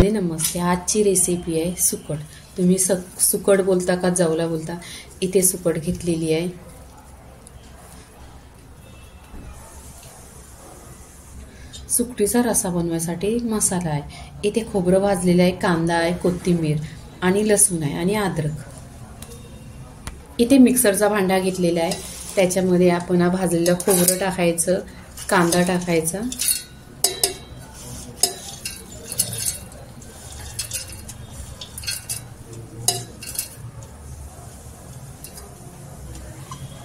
नमस्ते, आजची रेसिपी आहे सुकट। तुम्ही सुकट बोलता का जवला बोलता, इथे सुकट घेतलेली आहे। सुकटीचा रसा बनवण्यासाठी मसाला आहे। इथे खोबरं भाजलेलं आहे, कांदा आहे, कोथिंबीर आणि लसूण आहे आणि अद्रक। इथे मिक्सरचा भांडा घेतलेला आहे, त्याच्यामध्ये आपण भाजलेलं खोबरं टाकायचं, कांदा टाकायचा,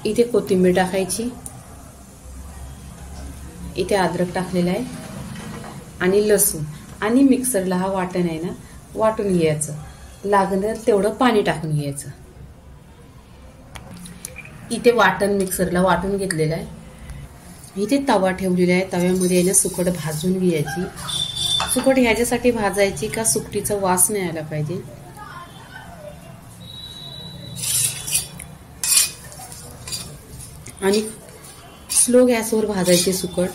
इथे कोथिंबीर टाकायची, इथे अद्रक टाकलेला आहे आणि लसूण आणि मिक्सरला हा वाटण आहे ना वाटून घ्यायचं, लागणार तेवढं पाणी टाकून घ्यायचं। इथे वाटण मिक्सरला वाटून घेतलेलं आहे। इथे तवा ठेवलेला आहे, तव्यामध्ये आहे ना सुकट भाजून घ्यायची। सुकट ह्याच्यासाठी भाजायची का सुकटीचा वास नाही आला पाहिजे। आणि स्लो गॅसवर भाजायचे सुकट।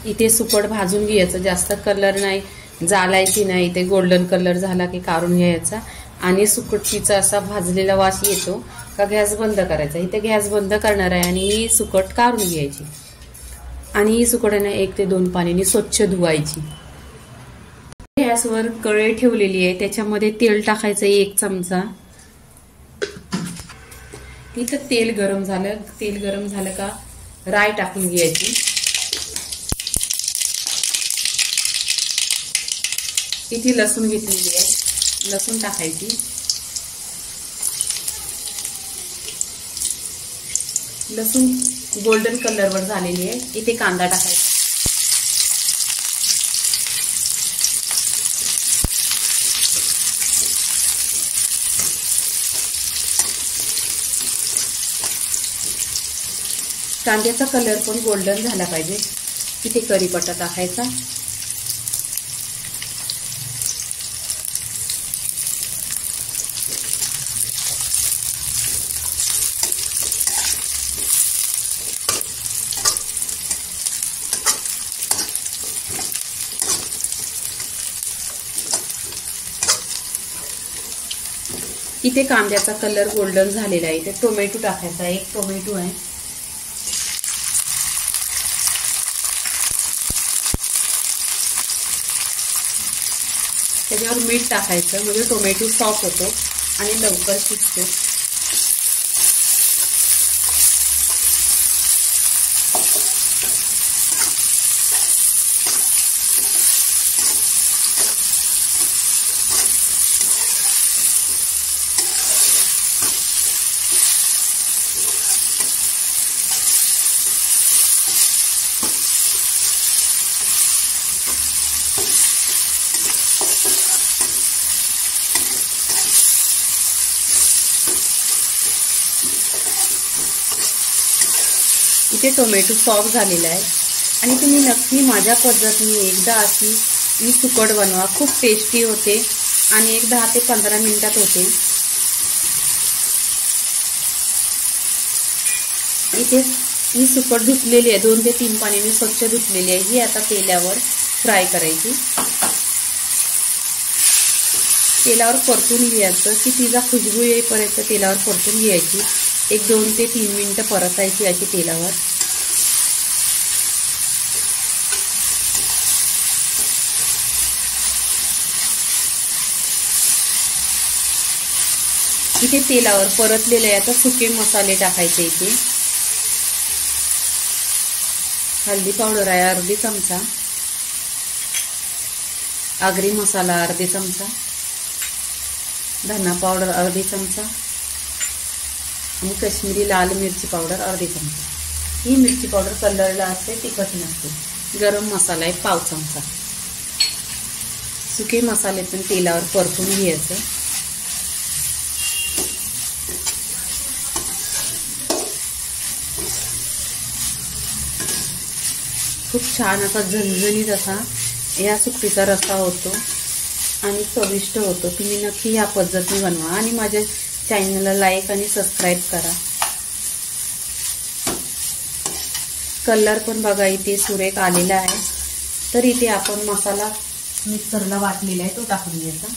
इथे सुकट भाजून घ्यायचं, जास्त कलर नाही जालायची नाही, ते गोल्डन कलर झाला की काढून घ्यायचा आणि सुकटीचा असा भाजलेला वास येतो का गॅस बंद करायचा। इथे गॅस बंद करणार आहे आणि ही सुकट काढून घ्यायची आणि ही सुकटाने 1 ते 2 पाण्याने स्वच्छ धुवायची। गॅसवर कढई ठेवलेली आहे, त्याच्यामध्ये तेल टाकायचं 1 चमचा। तिथं तेल गरम झालं का राई टाकून घ्यायची। इथे लसूण घेतलेली आहे, लसूण टाकायची, लसूण गोल्डन कलरवर झालेली आहे। इथे कांदा टाकायचा, कांद्याचा कलर पण गोल्डन झाला पाहिजे। इथे कढीपत्ता टाकायचा, इथे कांद्याचा कलर गोल्डन झालेला आहे। इथे टोमॅटो टाकायचा, 1 टोमॅटो आहे, त्याच्यावर मीठ टाकायचं म्हणजे टोमॅटो सॉफ्ट होतो आणि लवकर शिजतो। इथे टोमॅटो सॉफ्ट झालेला आहे आणि तुम्ही नक्की माझ्या पद्धतीने एकदा अशी ही सुकट बनवा, खूप टेस्टी होते आणि 10 ते 15 मिनिटात होते। इथे ही सुकट धुतलेली आहे, 2 ते 3 पाण्याने स्वच्छ धुतलेली आहे। ही आता तेलावर फ्राय करायची, तेलावर परतून घ्यायचं की तिचा खुशबू येईपर्यंत तेलावर परतून घ्यायची। 1, 2 ते 3 मिनिटं परतायची अशी तेलावर। इथे तेलावर परतलेले आहे, आता सुके मसाले टाकायचे। इथे हळदी पावडर आहे अर्धी चमचा, आगरी मसाला अर्धी चमचा, धना पावडर अर्धी चमचा आणि काश्मीरी लाल मिरची पावडर अर्धी चमचा। ही मिरची पावडर कलरला असते, तिखट नसते। गरम मसाला आहे 1/2 चमचा। सुके मसाले पण तेलावर परतून घ्यायचे। खूप छान असा झणझणीत असा या सुकटीचा रस्सा होतो। आणि चविष्ट होतो. तुम्ही नक्की ह्या पद्धतीने बनवा आणि माझ्या चॅनलला लाईक आणि सबस्क्राईब करा. कलर पण बघा इथे सुरेख आलेला आहे. तर इथे आपण मसाला मिक्सरला वाटलेला आहे तो टाकून घ्यायचा.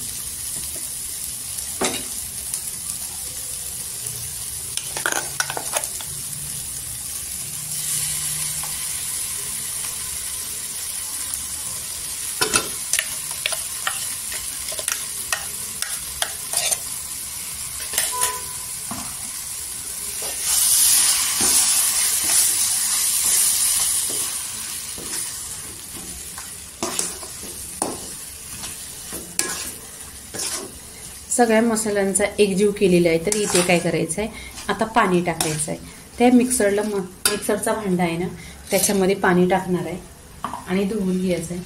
सगळ्या मसाल्यांचा एकजीव केलेला आहे. तर इथे काय करायचं आहे, आता पाणी टाकायचं आहे. त्या मिक्सरचा भांडा आहे ना, त्याच्यामध्ये पाणी टाकणार आहे आणि धुवून घ्यायचं आहे.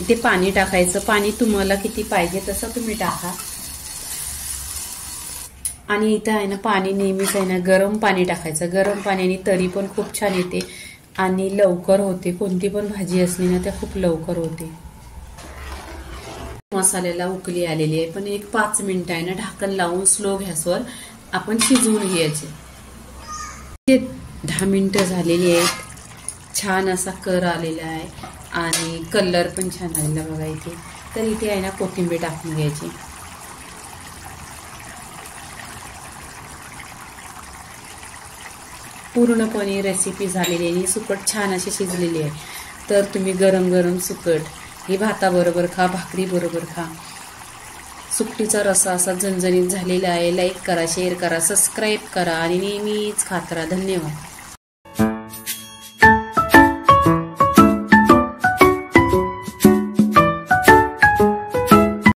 इथे पाणी टाकायचं. पाणी तुम्हाला किती पाहिजे तसं तुम्ही टाका. आणि इथं आहे ना पाणी नेहमीच आहे ना गरम पाणी टाकायचं. गरम पाण्याने तरी पण खूप छान येते आणि लवकर होते. कोणती पण भाजी असली ना त्या खूप लवकर होते. मसाल्याला उकळी आलेली आहे, पण एक 5 मिनिटं आहे ना ढाकण लावून स्लो गॅसवर आपण शिजवून घ्यायचे. 10 मिनिटं झालेली आहेत. छान असा कर आलेला आहे आणि कलर पण छान आलेला बघा इथे. तर इथे आहे ना कोथिंबीर टाकून घ्यायची. पूर्णपणे रेसिपी झालेली आहे. सुकट छान अशी शिजलेली आहे. तर तुम्ही गरम गरम सुकट ही भाताबरोबर खा, भाकरी बरोबर खा. सुकटीचा रस्सा असा झणझणीत झालेला आहे. लाईक करा, शेअर करा, सबस्क्राईब करा आणि नेहमीच खात राहा. धन्यवाद.